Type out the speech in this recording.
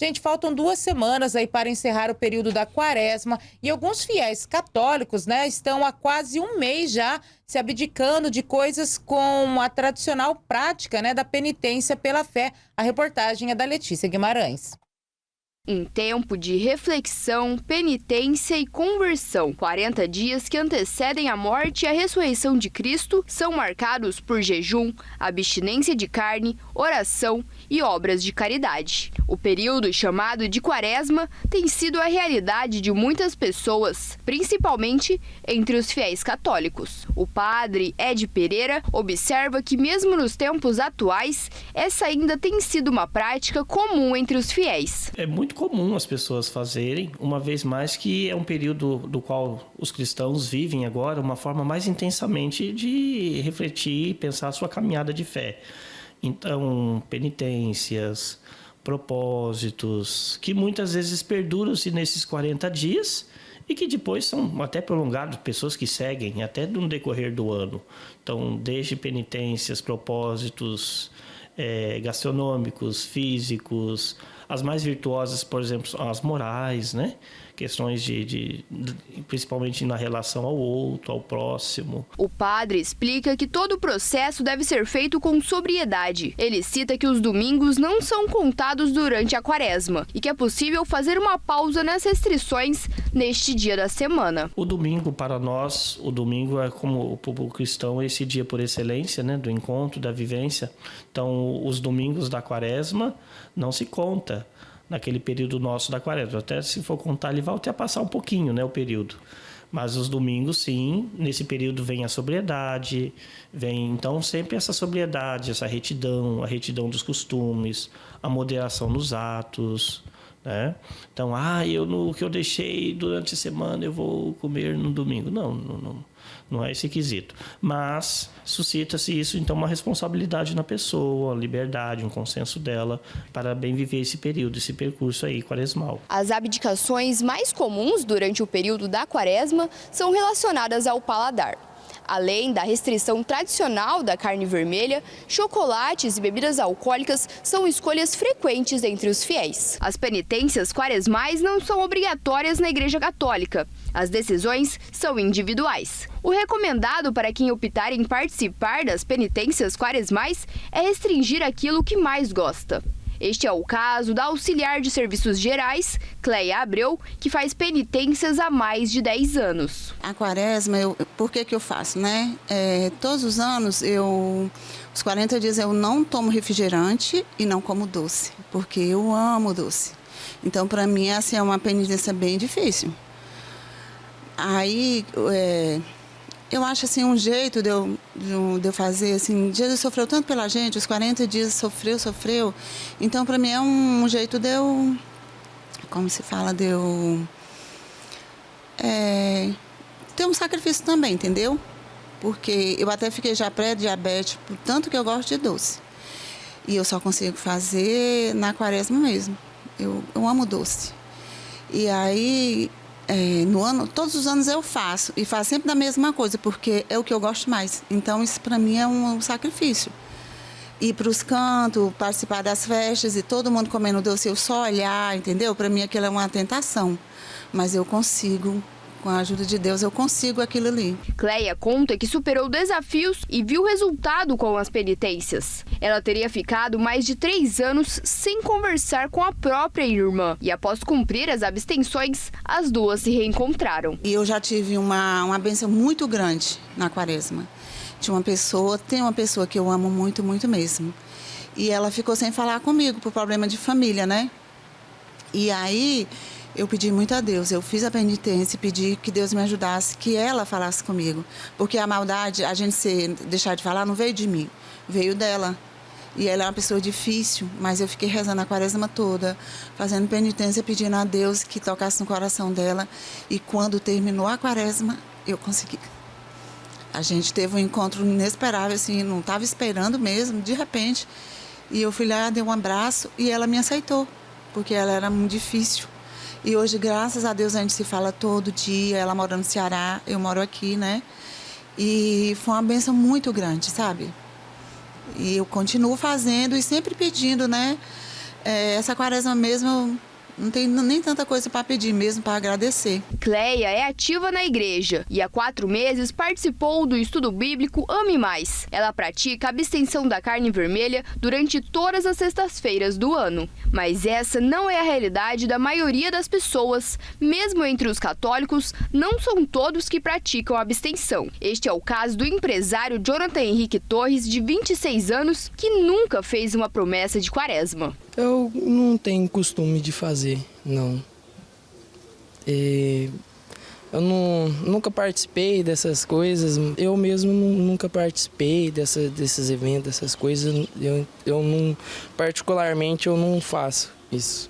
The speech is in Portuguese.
Gente, faltam 2 semanas aí para encerrar o período da quaresma e alguns fiéis católicos, né, estão há quase um mês já se abdicando de coisas com a tradicional prática, né, da penitência pela fé. A reportagem é da Letícia Guimarães. Um tempo de reflexão, penitência e conversão. 40 dias que antecedem a morte e a ressurreição de Cristo são marcados por jejum, abstinência de carne, oração e obras de caridade. O período chamado de Quaresma tem sido a realidade de muitas pessoas, principalmente entre os fiéis católicos. O padre Ed Pereira observa que mesmo nos tempos atuais, essa ainda tem sido uma prática comum entre os fiéis. É muito comum as pessoas fazerem, uma vez mais que é um período do qual os cristãos vivem agora uma forma mais intensamente de refletir e pensar a sua caminhada de fé. Então, penitências, propósitos, que muitas vezes perduram-se nesses 40 dias e que depois são até prolongados, pessoas que seguem até no decorrer do ano. Então, desde penitências, propósitos gastronômicos, físicos, as mais virtuosas, por exemplo, as morais, né? Questões principalmente na relação ao outro, ao próximo. O padre explica que todo o processo deve ser feito com sobriedade. Ele cita que os domingos não são contados durante a quaresma e que é possível fazer uma pausa nas restrições neste dia da semana. O domingo, para nós, o domingo é como o povo cristão, esse dia por excelência, né? Do encontro, da vivência. Então, os domingos da quaresma não se conta naquele período nosso da quaresma. Até se for contar, ele vai até passar um pouquinho, né, o período. Mas os domingos, sim, nesse período vem a sobriedade, vem então sempre essa sobriedade, essa retidão, a retidão dos costumes, a moderação nos atos, né? Então, o que eu deixei durante a semana eu vou comer no domingo. Não é esse quesito. Mas suscita-se isso, então, uma responsabilidade na pessoa, uma liberdade, um consenso dela para bem viver esse período, esse percurso aí quaresmal. As abdicações mais comuns durante o período da quaresma são relacionadas ao paladar. Além da restrição tradicional da carne vermelha, chocolates e bebidas alcoólicas são escolhas frequentes entre os fiéis. As penitências quaresmais não são obrigatórias na Igreja Católica. As decisões são individuais. O recomendado para quem optar em participar das penitências quaresmais é restringir aquilo que mais gosta. Este é o caso da auxiliar de serviços gerais, Cleia Abreu, que faz penitências há mais de 10 anos. A quaresma, por que eu faço, né? Todos os anos, os 40 dias eu não tomo refrigerante e não como doce, porque eu amo doce. Então, para mim, essa é uma penitência bem difícil. Aí, eu acho assim, um jeito de eu fazer, assim, Jesus sofreu tanto pela gente, os 40 dias sofreu. Então, para mim, é um jeito de eu, como se fala, de eu ter um sacrifício também, entendeu? Porque eu até fiquei já pré-diabético, por tanto que eu gosto de doce. E eu só consigo fazer na quaresma mesmo. Eu amo doce. E aí, todos os anos eu faço, e faço sempre da mesma coisa, porque é o que eu gosto mais. Então, isso para mim é um sacrifício. Ir para os cantos, participar das festas e todo mundo comendo doce, eu só olhar, entendeu? Para mim aquilo é uma tentação, mas eu consigo. Com a ajuda de Deus, eu consigo aquilo ali. Cleia conta que superou desafios e viu resultado com as penitências. Ela teria ficado mais de 3 anos sem conversar com a própria irmã. E após cumprir as abstenções, as duas se reencontraram. E eu já tive uma bênção muito grande na quaresma. Tem uma pessoa que eu amo muito, muito mesmo. E ela ficou sem falar comigo por problema de família, né? E aí eu pedi muito a Deus, eu fiz a penitência e pedi que Deus me ajudasse, que ela falasse comigo. Porque a maldade, a gente deixar de falar, não veio de mim, veio dela. E ela é uma pessoa difícil, mas eu fiquei rezando a quaresma toda, fazendo penitência, pedindo a Deus que tocasse no coração dela. E quando terminou a quaresma, eu consegui. A gente teve um encontro inesperável, assim, não estava esperando mesmo, de repente. E eu fui lá, dei um abraço e ela me aceitou, porque ela era muito difícil. E hoje, graças a Deus, a gente se fala todo dia. Ela mora no Ceará, eu moro aqui, né? E foi uma bênção muito grande, sabe? E eu continuo fazendo e sempre pedindo, né? essa quaresma mesmo, eu não tenho nem tanta coisa para pedir mesmo, para agradecer. Cleia é ativa na igreja e há 4 meses participou do estudo bíblico Ame Mais. Ela pratica a abstenção da carne vermelha durante todas as sextas-feiras do ano. Mas essa não é a realidade da maioria das pessoas. Mesmo entre os católicos, não são todos que praticam a abstenção. Este é o caso do empresário Jonathan Henrique Torres, de 26 anos, que nunca fez uma promessa de quaresma. Eu não tenho costume de fazer, não. Eu nunca participei dessas coisas, eu mesmo nunca participei desses eventos, dessas coisas. Particularmente, eu não faço isso.